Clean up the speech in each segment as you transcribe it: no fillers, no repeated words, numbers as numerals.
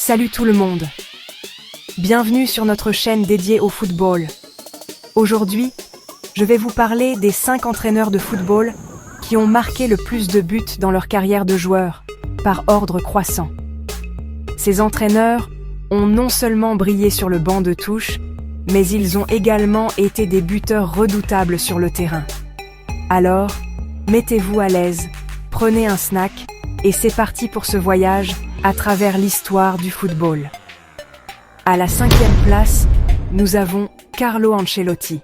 Salut tout le monde. Bienvenue sur notre chaîne dédiée au football. Aujourd'hui, je vais vous parler des 5 entraîneurs de football qui ont marqué le plus de buts dans leur carrière de joueur, par ordre croissant. Ces entraîneurs ont non seulement brillé sur le banc de touche, mais ils ont également été des buteurs redoutables sur le terrain. Alors, mettez-vous à l'aise, prenez un snack, et c'est parti pour ce voyage à travers l'histoire du football. À la 5e place, nous avons Carlo Ancelotti,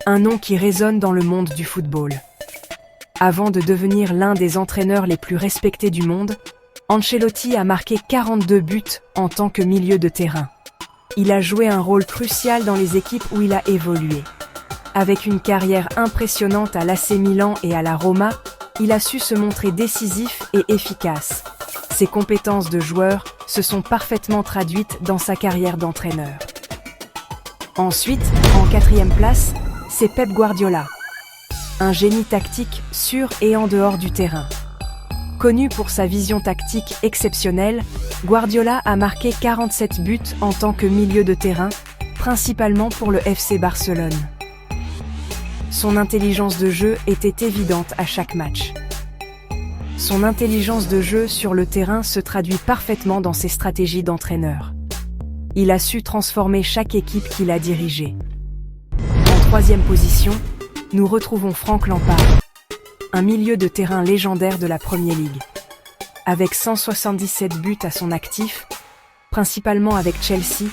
un nom qui résonne dans le monde du football. Avant de devenir l'un des entraîneurs les plus respectés du monde, Ancelotti a marqué 42 buts en tant que milieu de terrain. Il a joué un rôle crucial dans les équipes où il a évolué. Avec une carrière impressionnante à l'AC Milan et à la Roma, il a su se montrer décisif et efficace. Ses compétences de joueur se sont parfaitement traduites dans sa carrière d'entraîneur. Ensuite, en 4e place, c'est Pep Guardiola. Un génie tactique sur et en dehors du terrain. Connu pour sa vision tactique exceptionnelle, Guardiola a marqué 47 buts en tant que milieu de terrain, principalement pour le FC Barcelone. Son intelligence de jeu était évidente à chaque match. Son intelligence de jeu sur le terrain se traduit parfaitement dans ses stratégies d'entraîneur. Il a su transformer chaque équipe qu'il a dirigée. En 3e position, nous retrouvons Frank Lampard, un milieu de terrain légendaire de la Premier League. Avec 177 buts à son actif, principalement avec Chelsea,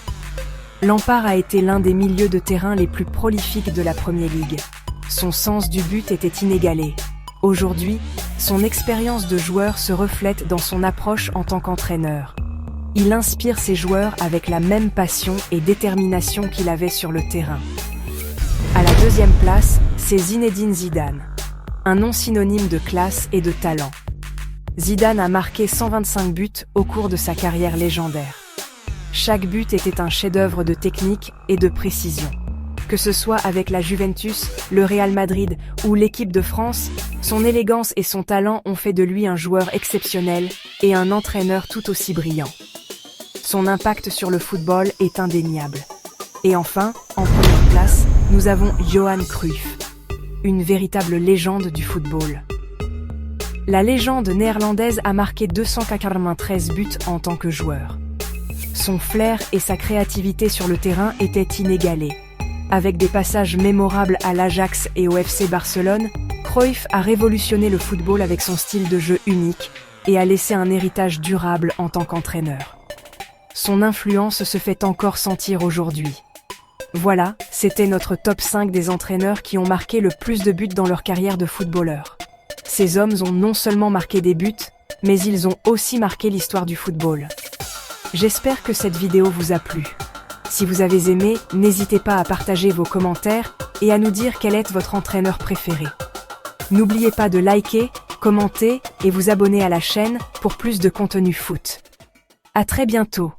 Lampard a été l'un des milieux de terrain les plus prolifiques de la Premier League. Son sens du but était inégalé. Aujourd'hui, son expérience de joueur se reflète dans son approche en tant qu'entraîneur. Il inspire ses joueurs avec la même passion et détermination qu'il avait sur le terrain. À la 2e place, c'est Zinedine Zidane, un nom synonyme de classe et de talent. Zidane a marqué 125 buts au cours de sa carrière légendaire. Chaque but était un chef-d'œuvre de technique et de précision. Que ce soit avec la Juventus, le Real Madrid ou l'équipe de France, son élégance et son talent ont fait de lui un joueur exceptionnel et un entraîneur tout aussi brillant. Son impact sur le football est indéniable. Et enfin, en première place, nous avons Johan Cruyff, une véritable légende du football. La légende néerlandaise a marqué 293 buts en tant que joueur. Son flair et sa créativité sur le terrain étaient inégalés. Avec des passages mémorables à l'Ajax et au FC Barcelone, Cruyff a révolutionné le football avec son style de jeu unique et a laissé un héritage durable en tant qu'entraîneur. Son influence se fait encore sentir aujourd'hui. Voilà, c'était notre top 5 des entraîneurs qui ont marqué le plus de buts dans leur carrière de footballeur. Ces hommes ont non seulement marqué des buts, mais ils ont aussi marqué l'histoire du football. J'espère que cette vidéo vous a plu. Si vous avez aimé, n'hésitez pas à partager vos commentaires et à nous dire quel est votre entraîneur préféré. N'oubliez pas de liker, commenter et vous abonner à la chaîne pour plus de contenu foot. À très bientôt.